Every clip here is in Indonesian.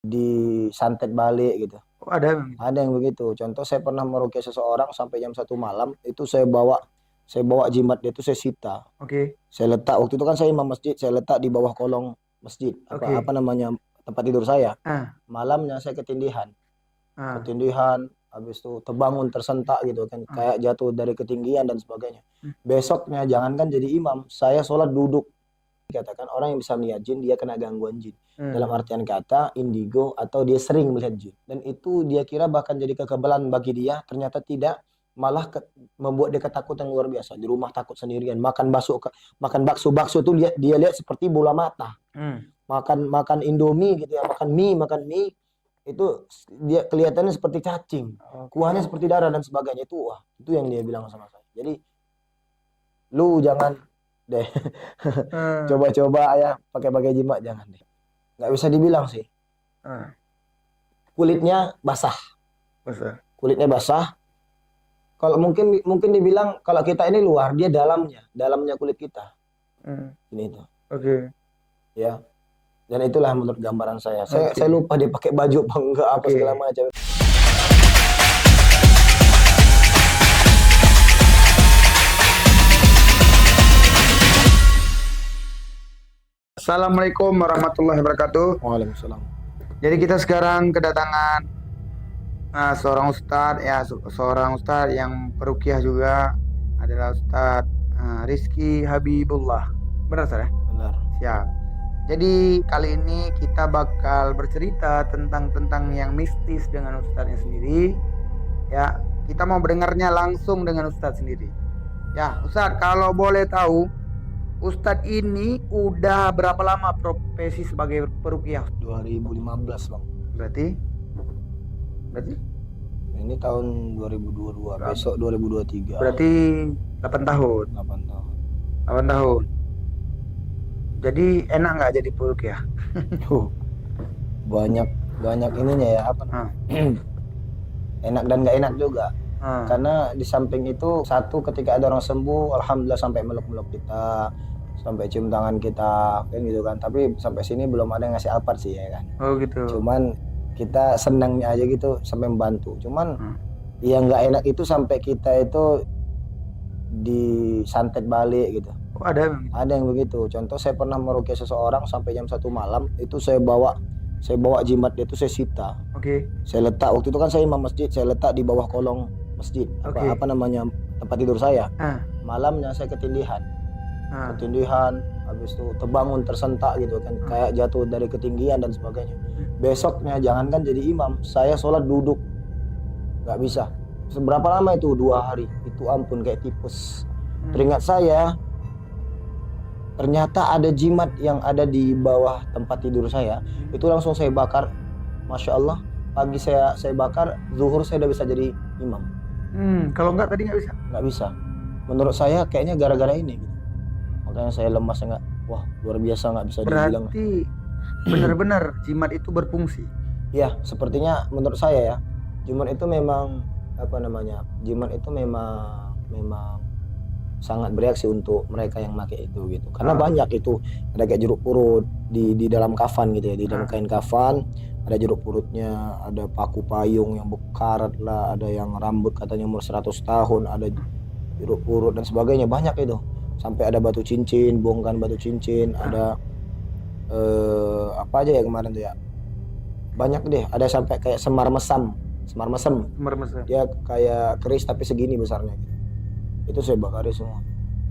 disantet balik gitu. Oh, ada memang gitu. Ada yang begitu. Contoh saya pernah meruqyah seseorang sampai jam 1 malam, itu saya bawa jimat dia itu saya sita. Oke, Saya letak waktu itu kan saya imam masjid, saya letak di bawah kolong masjid, apa oke. namanya tempat tidur saya. Ah, Malamnya saya ketindihan. ah, Ketindihan, habis itu terbangun tersentak gitu kan, ah. kayak jatuh dari ketinggian dan sebagainya. Hmm, Besoknya jangankan jadi imam, saya sholat duduk. Dikatakan orang yang bisa melihat jin dia kena gangguan jin, dalam hmm. artian kata indigo, atau dia sering melihat jin, dan itu dia kira bahkan jadi kekebalan bagi dia, ternyata tidak, malah membuat dia ketakutan luar biasa. Di rumah takut sendirian, makan bakso bakso tuh dia lihat seperti bola mata. Hmm. Makan makan indomie gitu ya, makan mie itu dia kelihatannya seperti cacing, kuahnya Oke. seperti darah dan sebagainya. Itu wah, itu yang dia bilang sama saya. Jadi lu jangan deh Ah, coba-coba ya pakai jimat, jangan deh. Nggak bisa dibilang sih. ah. Kulitnya basah, Masa? kulitnya basah. Kalau mungkin mungkin dibilang kalau kita ini luar, dia dalamnya kulit kita. Hmm. Ini itu, Oke, ya. Dan itulah menurut gambaran saya. Saya oke, lupa dia pakai baju apa enggak apa segala oke. macam. Assalamualaikum warahmatullahi wabarakatuh. Waalaikumsalam. Jadi kita sekarang kedatangan seorang ustadz ya, seorang ustadz yang perukiah juga, adalah Ustadz Rizky Habibullah. Benar Ustadz ya? Benar. Siap. Jadi kali ini kita bakal bercerita tentang yang mistis dengan ustadznya sendiri. Ya, kita mau mendengarnya langsung dengan ustadz sendiri. Ya, Ustadz, kalau boleh tahu, Ustadz ini udah berapa lama profesi sebagai perukiah? 2015 bang. Berarti, berarti, Ini tahun 2022, besok 2023. berarti 8 tahun. 8 tahun. 8 tahun. Jadi enak nggak jadi perukiah? Tuh, banyak ininya ya, apa namanya? Enak dan nggak enak juga. Karena di samping itu, satu, ketika ada orang sembuh, alhamdulillah sampai meluk-meluk kita, sampai cium tangan kita, kan gitu kan. Tapi sampai sini belum ada yang ngasih alpat sih ya kan. Oh gitu. Cuman kita senangnya aja gitu sampai membantu. Cuman yang nggak enak itu sampai kita itu disantet balik gitu. Oh, ada memang gitu. Ada yang begitu. Contoh saya pernah meruqyah seseorang sampai jam 1 malam, itu saya bawa jimat dia itu saya sita. Oke. Saya letak waktu itu kan saya imam masjid, saya letak di bawah kolong masjid, Oke. apa namanya tempat tidur saya. Ah, Malamnya saya ketindihan. ah, Ketindihan, habis itu terbangun tersentak gitu kan, kayak jatuh dari ketinggian dan sebagainya. Besoknya jangankan jadi imam, saya sholat duduk, nggak bisa. Seberapa lama itu? 2 hari. Itu ampun kayak tipes. Teringat saya, ternyata ada jimat yang ada di bawah tempat tidur saya. Itu langsung saya bakar. Masya Allah, pagi saya bakar, zuhur saya udah bisa jadi imam. Kalau nggak tadi nggak bisa. Nggak bisa. Menurut saya kayaknya gara-gara ini gitu. Makanya saya lemas, nggak, wah luar biasa, nggak bisa dibilang. Berarti benar-benar jimat itu berfungsi. Ya, sepertinya menurut saya ya, jimat itu memang apa namanya? Jimat itu memang sangat bereaksi untuk mereka yang pakai itu gitu. Karena banyak itu, ada kayak jeruk purut di dalam kafan gitu ya, di dalam kain kafan ada jeruk purutnya, ada paku payung yang berkarat lah, ada yang rambut katanya umur 100 tahun, ada jeruk purut dan sebagainya, banyak itu. Sampai ada batu cincin, bongkan batu cincin, ada apa aja ya kemarin tuh ya. Banyak deh, ada sampai kayak semar mesem. Mermesem. Dia kayak keris tapi segini besarnya gitu. Itu saya bakarin semua,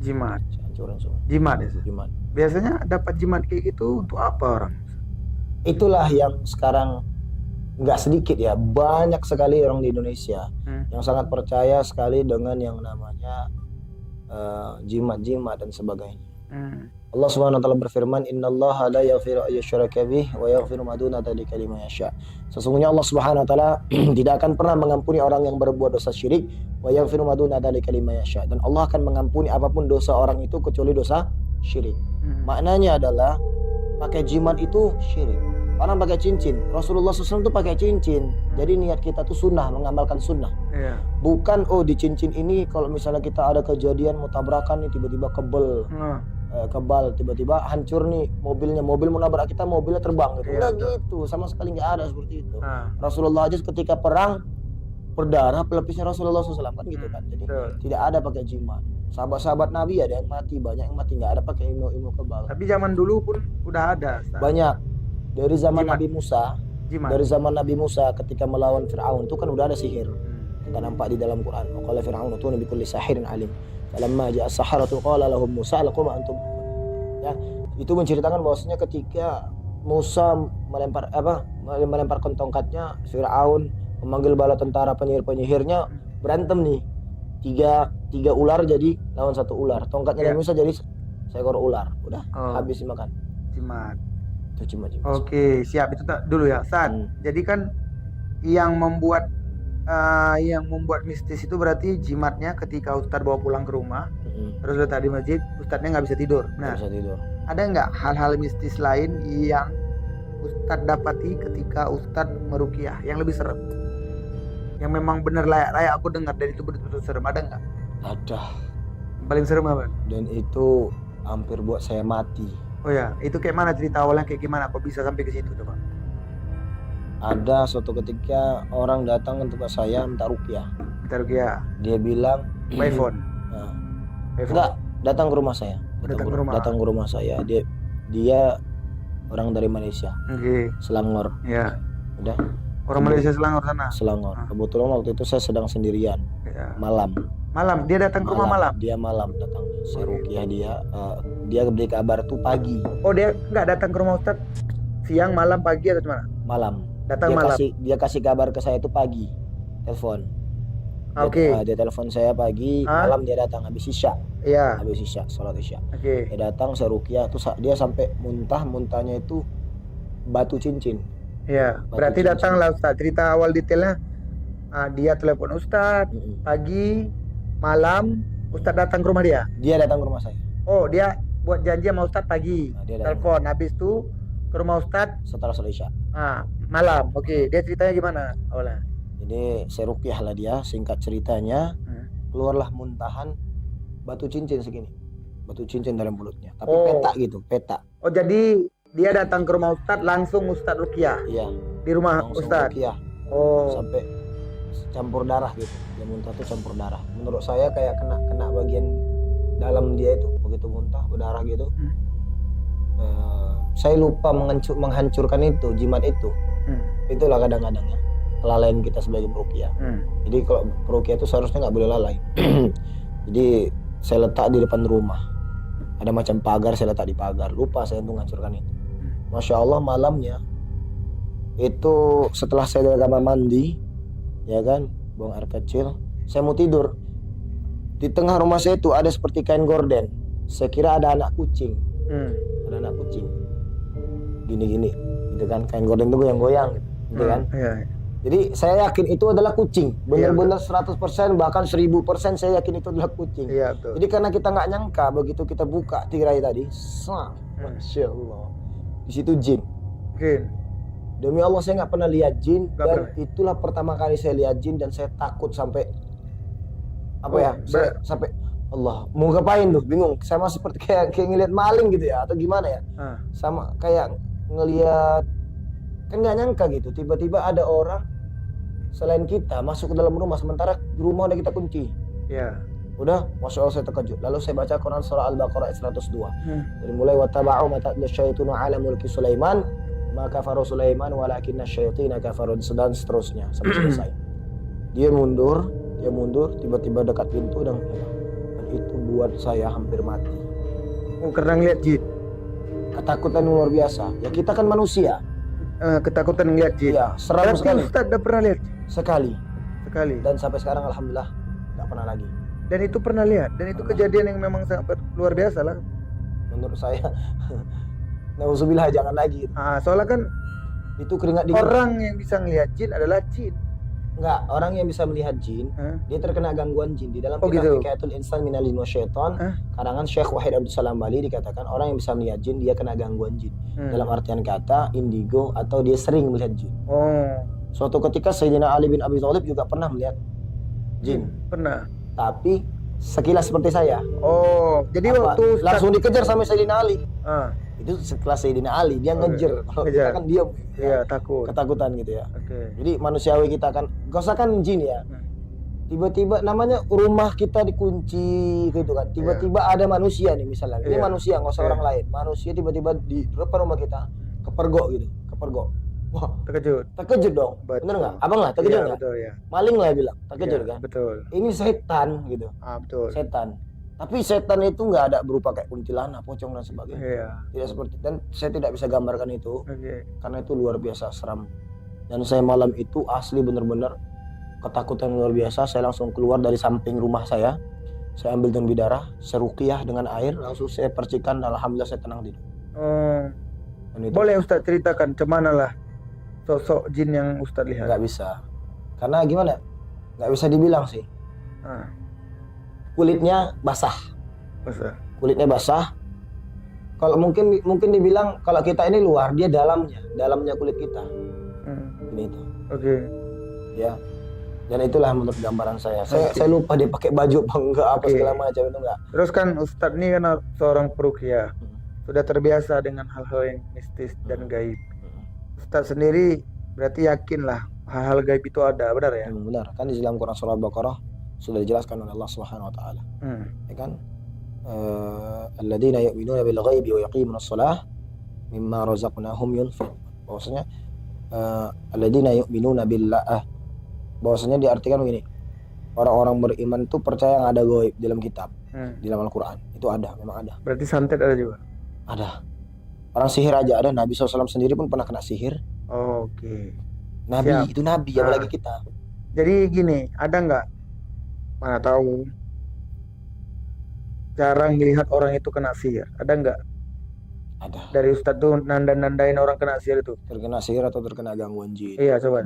Jimat. saya hancurin semua. Jimat ya. Jimat. Biasanya dapat jimat kayak gitu untuk apa orang? Itulah yang sekarang nggak sedikit ya, banyak sekali orang di Indonesia yang sangat percaya sekali dengan yang namanya jimat-jimat dan sebagainya. Allah Subhanahu wa taala berfirman, "Innallaha la yaghfiru ay yushraka bih wa yaghfiru ma duna dzalika liman yasha." Sesungguhnya Allah Subhanahu wa taala tidak akan pernah mengampuni orang yang berbuat dosa syirik, wa yaghfiru ma duna dzalika liman yasha, dan Allah akan mengampuni apapun dosa orang itu kecuali dosa syirik. Maknanya adalah pakai jimat itu syirik. Orang pakai cincin, Rasulullah SAW tuh pakai cincin. Jadi niat kita tuh sunnah, mengamalkan sunnah. Iya. Bukan di cincin ini kalau misalnya kita ada kejadian mau tabrakan nih tiba-tiba kebel. kebal, tiba-tiba hancur nih mobilnya, mobil mau nabrak kita, mobilnya terbang gitu. Iya, Enggak betul. gitu, sama sekali nggak ada seperti itu. Ah, Rasulullah aja ketika perang berdarah pelepisnya Rasulullah SAW kan gitu kan. Jadi betul. tidak ada pakai jimat. Sahabat-sahabat Nabi ada yang mati, banyak yang mati, nggak ada pakai ilmu kebal. Tapi zaman dulu pun udah ada Ustaz. Banyak dari zaman Jimat. Nabi Musa, Jimat. dari zaman Nabi Musa ketika melawan Fir'aun itu kan udah ada sihir. Hmm. Kita nampak di dalam Quran. Qala Fir'aun tuni bikulli sahirin alim. Falamma ja'a as-saharatu qala lahum Musa lakum antum. Ya, itu menceritakan bahwasanya ketika Musa melemparkan tongkatnya, Fir'aun memanggil bala tentara penyihir-penyihirnya, berantem nih. Tiga ular jadi lawan satu ular. Tongkatnya Nabi Musa jadi seekor ular. Udah habis dimakan. Jimat. Itu cuma. Oke, siap itu dulu ya, Ustaz. Jadi kan yang membuat mistis itu berarti jimatnya ketika Ustadz bawa pulang ke rumah, terus letak di masjid, Ustadznya nggak bisa tidur. Nah, Nggak bisa tidur. ada nggak hal-hal mistis lain yang Ustadz dapati ketika Ustadz meruqyah yang lebih serem? Yang memang bener layak aku dengar dan itu betul-betul serem, ada nggak? Ada. Paling serem apa? Dan itu hampir buat saya mati. Oh ya, itu kayak mana cerita awalnya, kayak gimana kok bisa sampai ke situ coba? Ada suatu ketika orang datang ke tempat saya minta ruqyah. Kita ruqyah. Dia bilang By phone. Nah, By phone. enggak, datang ke rumah saya. Datang ke rumah saya. Dia orang dari Malaysia. Oke. Selangor. Ya. Udah. Orang Malaysia Selangor sana. Selangor. Kebetulan waktu itu saya sedang sendirian. Ya. Malam. Dia datang ke rumah malam. Dia malam datang. Saya ruqyah dia beri kabar tuh pagi. Oh, dia nggak datang ke rumah Ustadz siang, malam, pagi atau gimana? Malam. Datang malam. Dia kasih kabar ke saya tuh pagi. Telepon. Oke. Dia telepon saya pagi, malam dia datang habis isya. Iya. Habis isya, sholat isya. Oke. Dia datang, saya ruqyah, terus dia sampai muntahnya itu batu cincin. Iya. Berarti datang lah Ustadz. Cerita awal detailnya, dia telepon Ustadz pagi, malam, Ustadz datang ke rumah dia. Dia datang ke rumah saya. Oh, dia buat janji sama Ustadz pagi. Telepon, habis itu ke rumah Ustadz setelah sholat isya. Malam. Oke. Dia ceritanya gimana awalnya? Jadi saya ruqyah lah dia, singkat ceritanya, keluarlah muntahan batu cincin segini. Batu cincin dalam mulutnya. Tapi peta gitu, peta. Oh, jadi dia datang ke rumah Ustadz, langsung Ustadz ruqyah. Iya. Di rumah Ustadz. Ruqyah. Oh. Sampai campur darah gitu. Dia muntah tuh campur darah. Menurut saya kayak kena bagian dalam dia itu. Begitu muntah berdarah gitu. Saya lupa menghancurkan itu, jimat itu. Itulah kadang-kadang ya kelalaian kita sebagai peruqyah. Jadi kalau peruqyah itu seharusnya nggak boleh lalai. Jadi saya letak di depan rumah. Ada macam pagar, saya letak di pagar. Lupa saya untuk menghancurkan itu. Masya Allah, malamnya itu setelah saya dari kamar mandi, ya kan, buang air kecil, saya mau tidur. Di tengah rumah saya itu ada seperti kain gorden. Saya kira ada anak kucing. Ada anak kucing. Gini-gini, gitu kan, kain gorden itu goyang-goyang, gitu kan. Jadi saya yakin itu adalah kucing, benar-benar 100%, bahkan 1000% saya yakin itu adalah kucing. Iya, betul. Jadi karena kita nggak nyangka, begitu kita buka tirai tadi, Masya Allah, di situ jin. Demi Allah saya nggak pernah lihat jin, dan itulah pertama kali saya lihat jin dan saya takut sampai sampai Allah mau ngapain tuh, bingung. Sama seperti kayak ngelihat maling gitu ya, atau gimana ya? Sama kayak ngelihat, kan nggak nyangka gitu, tiba-tiba ada orang selain kita masuk ke dalam rumah, sementara rumah udah kita kunci. Iya. Udah, Masya Allah saya terkejut. Lalu saya baca Quran surah Al-Baqarah 102. Dari mulai wattaba'u ma tatlu syaitanu ala mulki Sulaiman ma kafaru Sulaiman walakinna syayatina kafarun, dan seterusnya sampai selesai. Dia mundur, tiba-tiba dekat pintu dan itu buat saya hampir mati. Oh, karena ngeliat jin. Ketakutan luar biasa. Ya kita kan manusia. Ketakutan ngeliat jin. Iya, seram sekali. Ustaz udah pernah lihat? Sekali. Dan sampai sekarang alhamdulillah nggak pernah lagi. Dan itu pernah lihat, dan itu kejadian yang memang sangat luar biasa lah. Menurut saya, nauzubillah jangan lagi. Soalnya kan itu keringat dingin. Orang yang bisa ngelihat jin adalah jin. Enggak, orang yang bisa melihat jin, dia terkena gangguan jin. Di dalam kitab Hikayatul Insan Minal Jin Wasyaitan, karangan Syekh Wahid Abdul Salam Bali, dikatakan orang yang bisa melihat jin, dia kena gangguan jin. Dalam artian kata indigo, atau dia sering melihat jin. Suatu ketika Sayyidina Ali bin Abi Thalib juga pernah melihat jin. Pernah. Tapi sekilas seperti saya. Oh, jadi Apa, waktu Ustaz, langsung dikejar sama Sayyidina Ali. ah, Itu setelah Sayyidina Ali dia Oh, ngejar. Kalau ngejar. kita kan diam, iya takut. ketakutan gitu ya. Oke. Jadi manusiawi kita kan, gak usah kan jin ya. Tiba-tiba namanya rumah kita dikunci gitu kan. Tiba-tiba ada manusia nih misalnya. Ini Iya. manusia, nggak usah Iya. orang lain. Manusia tiba-tiba di depan rumah kita kepergok gitu, kepergok. Wah, Terkejut. terkejut dong. Betul. Bener nggak? Abang lah terkejut Iya, nggak? betul ya. Maling lah bilang, terkejut Iya, kan? betul. Ini setan gitu, Betul. setan. Tapi setan itu nggak ada berupa kayak kuntilanak, pocong dan sebagainya. Iya. Tidak seperti, dan saya tidak bisa gambarkan itu Oke. karena itu luar biasa seram. Dan saya malam itu asli bener-bener ketakutan luar biasa. Saya langsung keluar dari samping rumah saya ambil daun bidara, saya ruqyah dengan air, langsung saya percikan, dan alhamdulillah saya tenang tidur. Dan itu Boleh Ustaz ceritakan cemana lah sosok jin yang Ustaz lihat? nggak bisa, karena gimana? Nggak bisa dibilang sih. Ah, Kulitnya basah, Ustaz. kulitnya basah. Kalau mungkin dibilang kalau kita ini luar, dia dalamnya kulit kita. Ini itu. Oke. Ya. Dan itulah menurut gambaran saya. Saya lupa dia pakai baju apa enggak, apa Oke. segala macam itu enggak. Terus kan Ustadz ini kan seorang peruqyah, sudah terbiasa dengan hal-hal yang mistis dan gaib. Ustadz sendiri berarti yakin lah hal-hal gaib itu ada, benar ya? Benar. Kan di dalam Quran surah Al-Baqarah sudah dijelaskan oleh Allah Subhanahu wa taala. Ya kan? Alladzina yu'minuna bil ghaibi wa yuqimuna shalah mimma razaqnahum yunfiqun. Bahwasanya alladzina yu'minuna billah, bahwasanya diartikan begini. Orang-orang beriman itu percaya yang ada gaib dalam kitab, di dalam Al-Qur'an. Itu ada, memang ada. Berarti santet ada juga? Ada. Orang sihir aja ada. Nabi SAW sendiri pun pernah kena sihir. Oke. Nabi, Siap. itu Nabi, apalagi kita. Jadi gini, ada nggak? Mana tahu. Jarang melihat orang itu kena sihir. Ada nggak? Ada. Dari Ustadz tuh nandain orang kena sihir itu? Terkena sihir atau terkena gangguan jin. Iya, coba.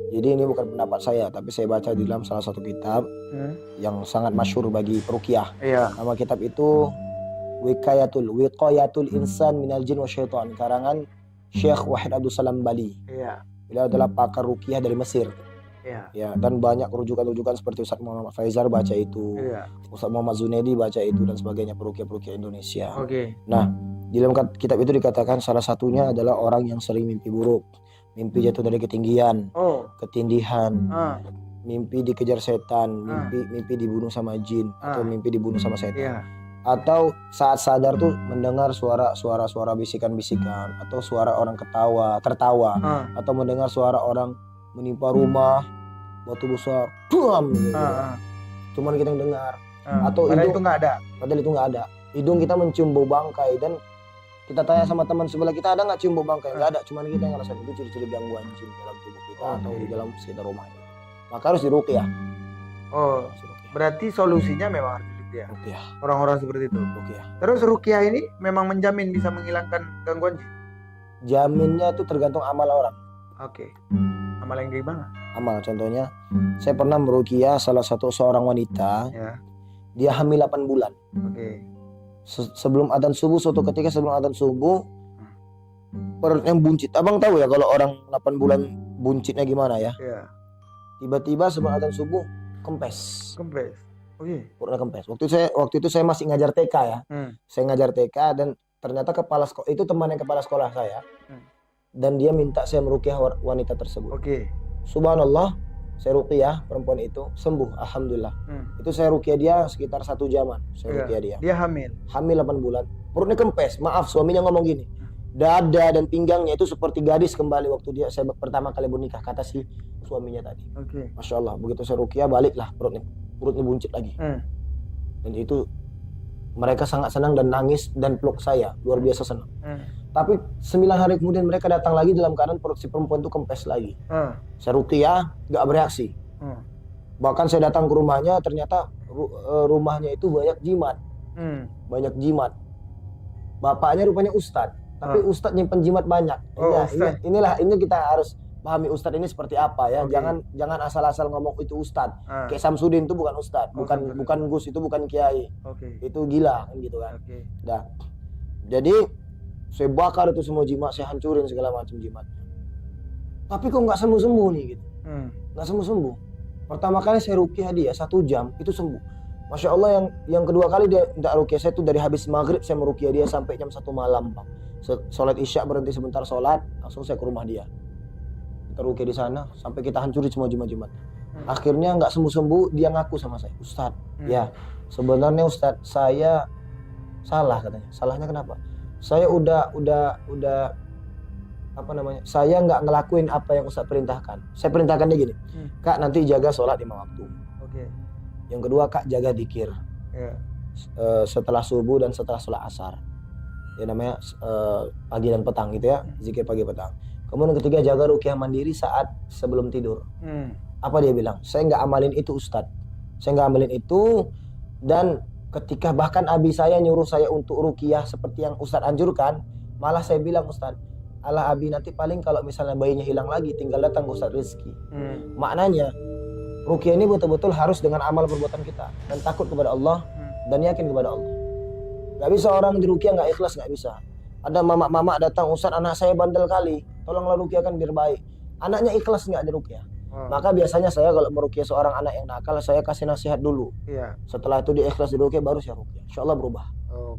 Jadi ini bukan pendapat saya, tapi saya baca di dalam salah satu kitab yang sangat masyhur bagi peruqyah. Iya. Nama kitab itu Wiqayatul Insan Minal Jin wa Syaitan, karangan Syekh Wahid Abdul Salam Bali. Iya. Beliau adalah pakar ruqyah dari Mesir. Iya. Ya, dan banyak rujukan-rujukan seperti Ustaz Muhammad Faizal baca itu, Iya. Ustaz Muhammad Zunaidi baca itu, dan sebagainya, peruqyah-peruqyah Indonesia. Oke. Nah, di dalam kitab itu dikatakan salah satunya adalah orang yang sering mimpi buruk, mimpi jatuh dari ketinggian, Oh. ketindihan, Ah. mimpi dikejar setan, mimpi dibunuh sama jin, atau mimpi dibunuh sama setan. Iya. Atau saat sadar tuh mendengar suara bisikan-bisikan, atau suara orang tertawa, Ah. atau mendengar suara orang menimpa rumah, batu besar, buam gitu. Cuman kita yang dengar. Atau Padahal hidung- itu nggak ada. Padahal itu nggak ada. Hidung kita mencium bau bangkai, dan kita tanya sama teman sebelah kita, ada nggak cium bau bangkai? Nggak ada. Cuman kita yang ngerasain. Itu ciri-ciri gangguan jin dalam tubuh kita atau di dalam sekitar rumah ini. Maka harus diruqyah. Oh, Harus diruqyah. berarti solusinya memang harus ruqyah. Ruqyah. Orang-orang seperti itu. Ruqyah. Terus ruqyah ini memang menjamin bisa menghilangkan gangguan jin. Jaminnya itu tergantung amal orang. Oke. Amal yang gimana? Amal contohnya, saya pernah meruqyah salah satu seorang wanita, Ya. dia hamil 8 bulan. Oke. Sebelum adzan subuh, suatu ketika sebelum adzan subuh, perutnya buncit. Abang tahu ya kalau orang 8 bulan buncitnya gimana ya? Ya. Tiba-tiba sebelum adzan subuh kempes. Kempes. Oke. Perutnya kempes. Waktu itu saya masih ngajar TK ya. Saya ngajar TK, dan ternyata kepala sekolah itu temannya kepala sekolah saya. Dan dia minta saya meruqyah wanita tersebut. Oke. Subhanallah, saya ruqyah perempuan itu sembuh, alhamdulillah. Itu saya ruqyah dia sekitar 1 jaman. Saya ruqyah dia. Dia hamil. Hamil 8 bulan. Perutnya kempes. Maaf, suaminya ngomong gini. Dada dan pinggangnya itu seperti gadis kembali waktu saya pertama kali bernikah, kata si suaminya tadi. Oke. Masya Allah, begitu saya ruqyah baliklah perutnya buncit lagi. Dan itu mereka sangat senang dan nangis dan peluk saya, luar biasa senang. Tapi 9 hari kemudian mereka datang lagi dalam keadaan perut si perempuan itu kempes lagi. Saya ruqyah, gak bereaksi. Bahkan saya datang ke rumahnya, ternyata rumahnya itu banyak jimat. Banyak jimat. Bapaknya rupanya ustadz, tapi ustadz nyimpen jimat banyak. Oh, Ini kita harus pahami ustadz ini seperti apa ya. Oke. Jangan asal-asal ngomong itu ustadz. Ah. Kayak Samsudin itu bukan ustadz, Oh, bukan Samsudin. Gus, itu bukan kiai. Oke. Itu gila kan gitu kan. Oke. Dah. Jadi saya bakar itu semua jimat, saya hancurin segala macam jimatnya. Tapi kok nggak sembuh-sembuh nih gitu. Nggak sembuh-sembuh. Pertama kali saya ruqyah dia 1 jam itu sembuh. Masya Allah, yang kedua kali dia minta ruqyah saya itu dari habis maghrib saya meruqyah dia sampai jam 1 malam, Bang. Sholat isya berhenti sebentar sholat, langsung saya ke rumah dia. Kita ruqyah di sana sampai kita hancurin semua jimat-jimat. Akhirnya nggak sembuh-sembuh, dia ngaku sama saya, Ustadz, ya sebenarnya Ustadz saya salah katanya. Salahnya kenapa? Saya udah apa namanya? Saya nggak ngelakuin apa yang Ustadz perintahkan. Saya perintahkan dia gini, Kak nanti jaga sholat 5 waktu. Oke. Yang kedua, Kak jaga dzikir. Ya. Setelah subuh dan setelah sholat asar. Ya namanya pagi dan petang gitu ya, zikir pagi petang. Kemudian yang ketiga, jaga ruqyah mandiri saat sebelum tidur. Apa dia bilang? Saya nggak amalin itu Ustadz. Saya nggak amalin itu, dan ketika bahkan abi saya nyuruh saya untuk ruqyah seperti yang Ustadz anjurkan, malah saya bilang, Ustadz, alah abi nanti paling kalau misalnya bayinya hilang lagi tinggal datang ke Ustadz Rizki. Maknanya ruqyah ini betul-betul harus dengan amal perbuatan kita dan takut kepada Allah dan yakin kepada Allah. Gak bisa orang di ruqyah nggak ikhlas, nggak bisa. Ada mama-mama datang, Ustadz anak saya bandel kali, tolonglah ruqyahkan biar baik. Anaknya ikhlas nggak di ruqyah. Maka biasanya saya kalau meruqyah seorang anak yang nakal, saya kasih nasihat dulu. Iya. Setelah itu dia ikhlas di ruqyah, baru saya ruqyah. Insya Allah berubah.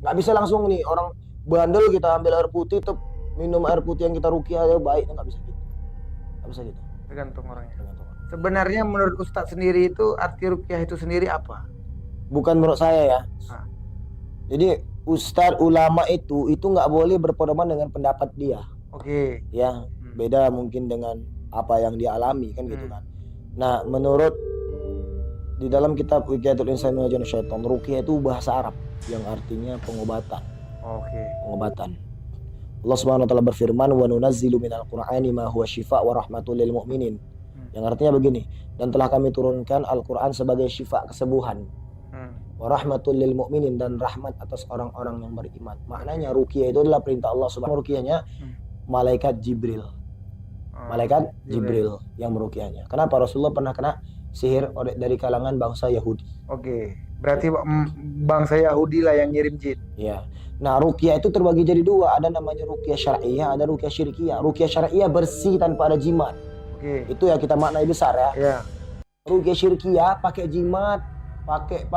Nggak bisa langsung nih orang bandel kita ambil air putih, tuh minum air putih yang kita ruqyah dia baik, nggak bisa gitu. Nggak bisa gitu. Tergantung orangnya. Tergantung. Sebenarnya menurut Ustadz sendiri itu arti ruqyah itu sendiri apa? Bukan menurut saya ya. Jadi ustadz ulama itu nggak boleh berpedoman dengan pendapat dia. Oke. Ya, beda mungkin dengan apa yang dia alami kan gitu kan. Nah, menurut di dalam kitab Wiqiyatul Insani wa Jannu Syaitan, ruqyah itu bahasa Arab yang artinya pengobatan. Oke. Pengobatan. Allah Subhanahu wa taala berfirman, "Wa nunazzilu minal Qur'ani ma huwa syifaa wa rahmatul lil mu'minin." Yang artinya begini, dan telah kami turunkan Al-Qur'an sebagai syifa, kesembuhan. Wa rahmatul lil mu'minin, dan rahmat atas orang-orang yang beriman. Maknanya ruqyah itu adalah perintah Allah Subhanahu wa taala. Ruqyahnya malaikat Jibril. Malaikat Jibril yang meruqyahnya. Kenapa? Rasulullah pernah kena sihir dari kalangan bangsa Yahudi. Oke. Berarti bangsa Yahudi lah yang ngirim jin. Ya. Nah, ruqyah itu terbagi jadi dua. Ada namanya ruqyah syar'iyyah, ada ruqyah syirkiyah. Ruqyah syar'iyyah bersih tanpa ada jimat. Oke. Itu ya kita maknai besar ya. Ya. Ruqyah syirkiyah pakai jimat, pakai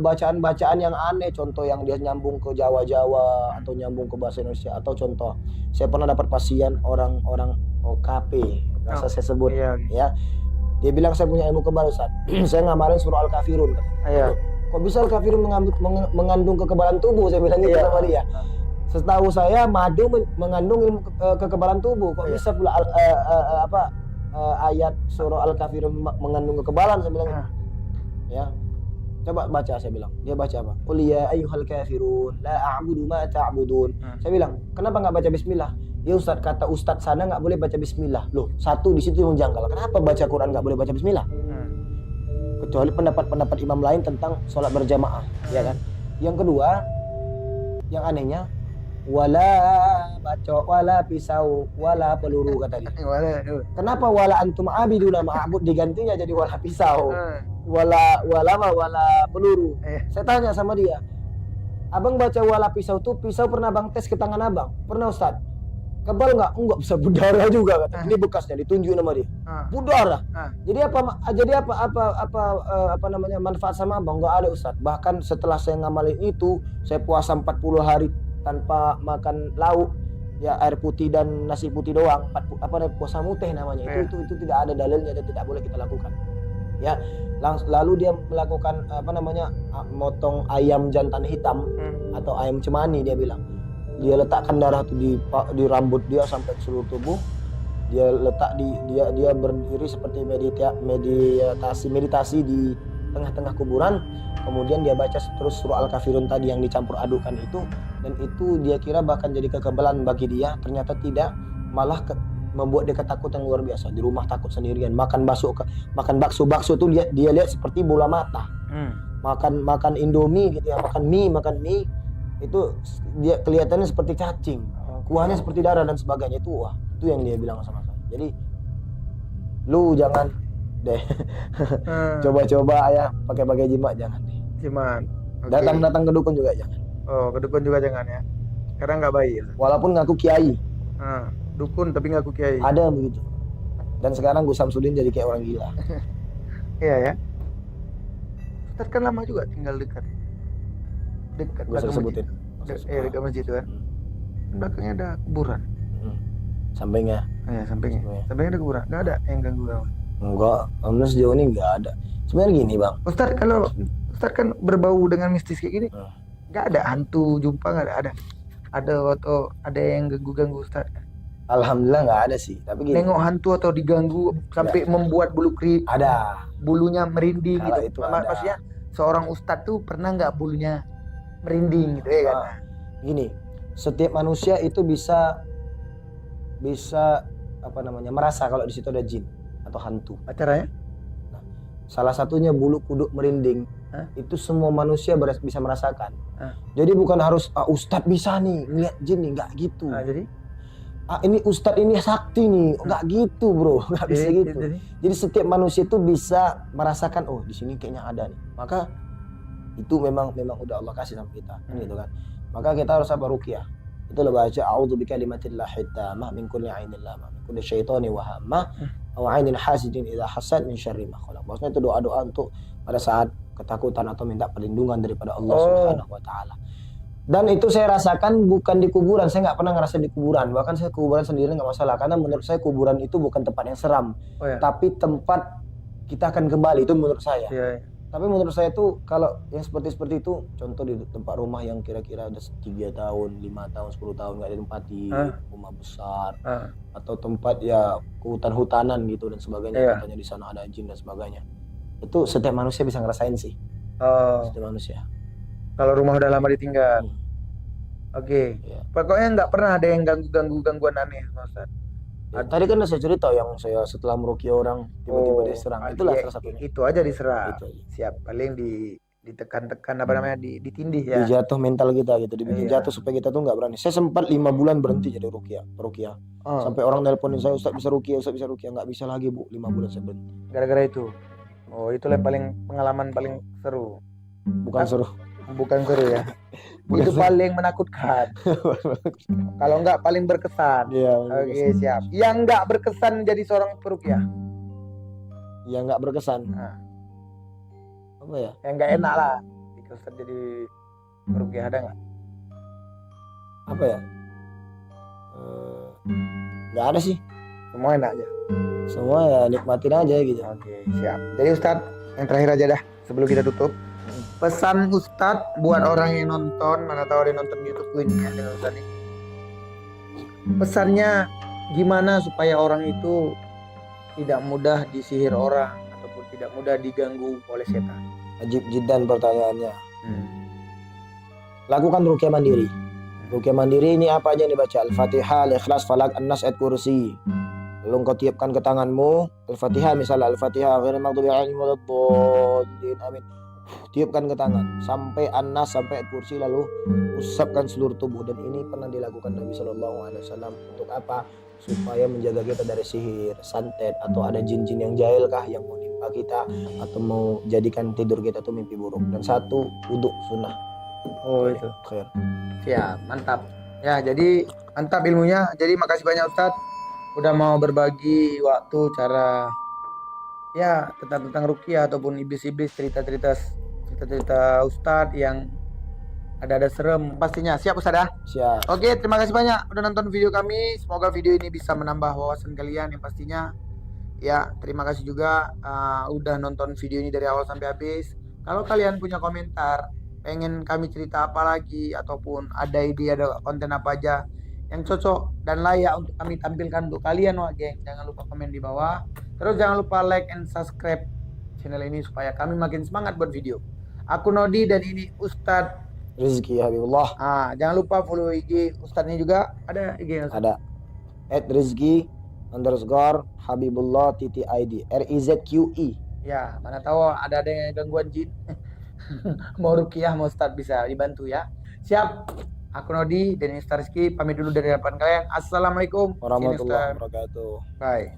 bacaan-bacaan yang aneh, contoh yang dia nyambung ke Jawa-Jawa atau nyambung ke bahasa Indonesia, atau contoh saya pernah dapat pasien orang OKP, rasa saya sebut ya. Dia bilang saya punya ilmu kebal Ustaz. Saya ngamalin surah Al-Kafirun. Iya. Kok bisa Al-Kafirun mengandung kekebalan tubuh? Saya bilang gitu sama dia. Setahu saya madu mengandung ilmu kekebalan tubuh. Kok bisa pula ayat surah Al-Kafirun mengandung kekebalan? Saya bilang gitu. Ya. Coba baca, saya bilang. Dia baca apa? Qul ya ayyuhal kafirun la a'budu ma ta'budun. Saya bilang, kenapa nggak baca bismillah? Ya Ustaz, kata Ustaz sana nggak boleh baca bismillah. Loh, satu di situ yang janggal. Kenapa baca Quran nggak boleh baca bismillah? Kecuali pendapat-pendapat imam lain tentang sholat berjamaah, ya kan? Yang kedua, yang anehnya, wala bacok, wala pisau, wala peluru kata dia. Kenapa wala antum abiduna ma'bud digantinya jadi wala pisau? Wala peluru. Saya tanya sama dia, abang baca wala pisau tuh, pisau pernah bang tes ke tangan abang? Pernah Ustaz. Kebal nggak? Enggak, bisa berdarah juga kata. Ini bekasnya ditunjuk nama dia. Berdarah. Jadi apa namanya manfaat sama abang? Enggak ada Ustaz. Bahkan setelah saya ngamalin itu, saya puasa 40 hari tanpa makan lauk, ya air putih dan nasi putih doang. Puasa muteh namanya. Itu tidak ada dalilnya dan tidak boleh kita lakukan. Ya, lalu dia melakukan motong ayam jantan hitam atau ayam cemani. Dia bilang dia letakkan darah itu di rambut dia sampai ke seluruh tubuh. Dia letak dia berdiri seperti meditasi di tengah-tengah kuburan. Kemudian dia baca terus surah Al-Kafirun tadi yang dicampur adukan itu, dan itu dia kira bahkan jadi kekebalan bagi dia. Ternyata tidak, malah membuat dia ketakutan luar biasa. Di rumah takut sendirian, makan bakso tuh dia lihat seperti bola mata. Makan Indomie gitu ya, makan mie itu dia kelihatannya seperti cacing, kuahnya seperti darah dan sebagainya. Itu yang dia bilang sama saya. Jadi lu jangan deh coba-coba ya pakai jimat, jangan deh. Jimat. Datang ke dukun juga jangan. Oh, ke dukun juga jangan ya. Karena nggak baik. Ya? Walaupun ngaku kiai. Dukun tapi ngaku kiai. Ada begitu. Dan sekarang Gus Samsudin jadi kayak orang gila. Iya ya. Ustaz kan lama juga tinggal dekat Gak usah belakang disebutin. masjid. Dekat masjid itu kan. Belakangnya ada kuburan. Sampingnya. Ya, sampingnya ada kuburan. Nggak ada yang ganggu kamu. Enggak, alhamdulillah sejauh ini enggak ada. Sebenarnya gini bang, Ustaz, kalau Ustaz kan berbau dengan mistis kayak gini, Hmm. nggak ada hantu jumpa, nggak ada. Ada atau ada yang ganggu Ustaz? alhamdulillah nggak ada sih. Tapi gini, Nengok hantu atau diganggu sampai membuat bulunya merinding Kalau gitu. itu ada. Maksudnya seorang Ustaz tuh pernah nggak bulunya merinding gitu ya kan? Gini, setiap manusia itu bisa merasa kalau di situ ada jin atau hantu. Acaranya? Salah satunya bulu kuduk merinding. Hah? Itu semua manusia bisa merasakan. Hah? Jadi bukan harus Ustadz bisa nih ngeliat jin nih, nggak gitu. Jadi? Ini Ustadz ini sakti nih, nggak gitu bro, nggak bisa gitu. Jadi setiap manusia itu bisa merasakan, oh di sini kayaknya ada nih. Maka itu memang udah Allah kasih sama kita, kan gitu kan. Maka kita harus ruqyah. Itu lo baca a'udzu bikalimatillahi tammah min kulli 'ainil lamah, min kulli syaitani wa hammah, wa 'ainil hasidin idza hasad min syarri ma khalaq. Maksudnya itu doa-doa untuk pada saat ketakutan atau minta perlindungan daripada Allah Subhanahu wa taala. Dan itu saya rasakan bukan di kuburan, saya nggak pernah ngerasa di kuburan. Bahkan saya kuburan sendiri nggak masalah, karena menurut saya kuburan itu bukan tempat yang seram, tapi tempat kita akan kembali, itu menurut saya. Iya. Tapi menurut saya tuh kalau yang seperti itu, contoh di tempat rumah yang kira-kira ada 3 tahun, 5 tahun, 10 tahun nggak ditempati, rumah besar, atau tempat ya hutan-hutanan gitu dan sebagainya, katanya di sana ada jin dan sebagainya. Itu setiap manusia bisa ngerasain sih. Setiap manusia. Kalau rumah udah lama ditinggal. Oke. Iya. Pokoknya nggak pernah ada yang gangguan aneh, Ustaz. Ya, tadi kan saya cerita yang saya setelah meruqyah orang tiba-tiba diserang. Itulah salah satunya. Itu aja diserang. Itu aja. Siap, paling ditekan-tekan ditindih ya. Dijatuh mental kita gitu, dibikin jatuh supaya kita tuh nggak berani. Saya sempat 5 bulan berhenti jadi ruqyah. Sampai orang nelponin saya, Ustaz bisa ruqyah, nggak bisa lagi Bu, 5 bulan saya berhenti. Gara-gara itu. Oh, itu yang paling pengalaman paling seru. Bukan seru ya. Itu paling menakutkan. Kalau enggak paling berkesan. Iya. Oke, siap. Yang enggak berkesan menjadi seorang peruqyah. Yang nggak berkesan. Apa ya? Yang enggak enak lah. Ustaz jadi peruqyah ada enggak? Apa ya? Nggak ada sih. Semua enak aja. Semua ya nikmatin aja gitu. Oke, siap. Jadi Ustaz, yang terakhir aja dah sebelum kita tutup. Pesan Ustadz buat orang yang nonton, mana tahu ada yang nonton YouTube ini ya dengan Ustadz ini. Pesannya gimana supaya orang itu tidak mudah disihir orang ataupun tidak mudah diganggu oleh setan? Ajib jiddan pertanyaannya. Lakukan ruqyah mandiri. Ruqyah mandiri ini apa aja yang dibaca? Al-Fatihah, Al-Ikhlas, Falaq, An-Nas, Ayat Kursi. Lalu kau tiupkan ke tanganmu Al-Fatihah, misalnya Al-Fatihah ghairil maghdubi 'alaihim waladdallin, amin. Tiupkan ke tangan sampai An-Nas, sampai Ayat Kursi, lalu usapkan seluruh tubuh. Dan ini pernah dilakukan Nabi SAW. Untuk apa? Supaya menjaga kita dari sihir, santet, atau ada jin-jin yang jahil kah yang mau nimpa kita atau mau jadikan tidur kita tuh mimpi buruk. Dan satu, wudhu sunnah. Oh itu. Khair. Siap, mantap. Ya, jadi mantap ilmunya. Jadi makasih banyak Ustadz udah mau berbagi waktu cara ya tentang ruqyah ataupun iblis-iblis, cerita-cerita Ustadz yang ada serem pastinya. Siap Ustadz ya? Siap. Oke, terima kasih banyak udah nonton video kami. Semoga video ini bisa menambah wawasan kalian yang pastinya. Ya, terima kasih juga udah nonton video ini dari awal sampai habis. Kalau kalian punya komentar, pengen kami cerita apa lagi ataupun ada ide, ada konten apa aja yang cocok dan layak untuk kami tampilkan untuk kalian, geng, jangan lupa komen di bawah. Terus jangan lupa like and subscribe channel ini supaya kami makin semangat buat video. Aku Nodi dan ini Ustadz Rizky Habibullah. Jangan lupa follow IG Ustadznya juga. Ada IG Ada @rizky_habibullah_id RIZQE. Ya, mana tahu ada yang gangguan jin. Mau ruqyah, mau Ustadz bisa dibantu ya. Siap. Aku Nodi dan Ustadz Rizky pamit dulu dari hadapan kalian. Assalamualaikum warahmatullahi wabarakatuh. Bye.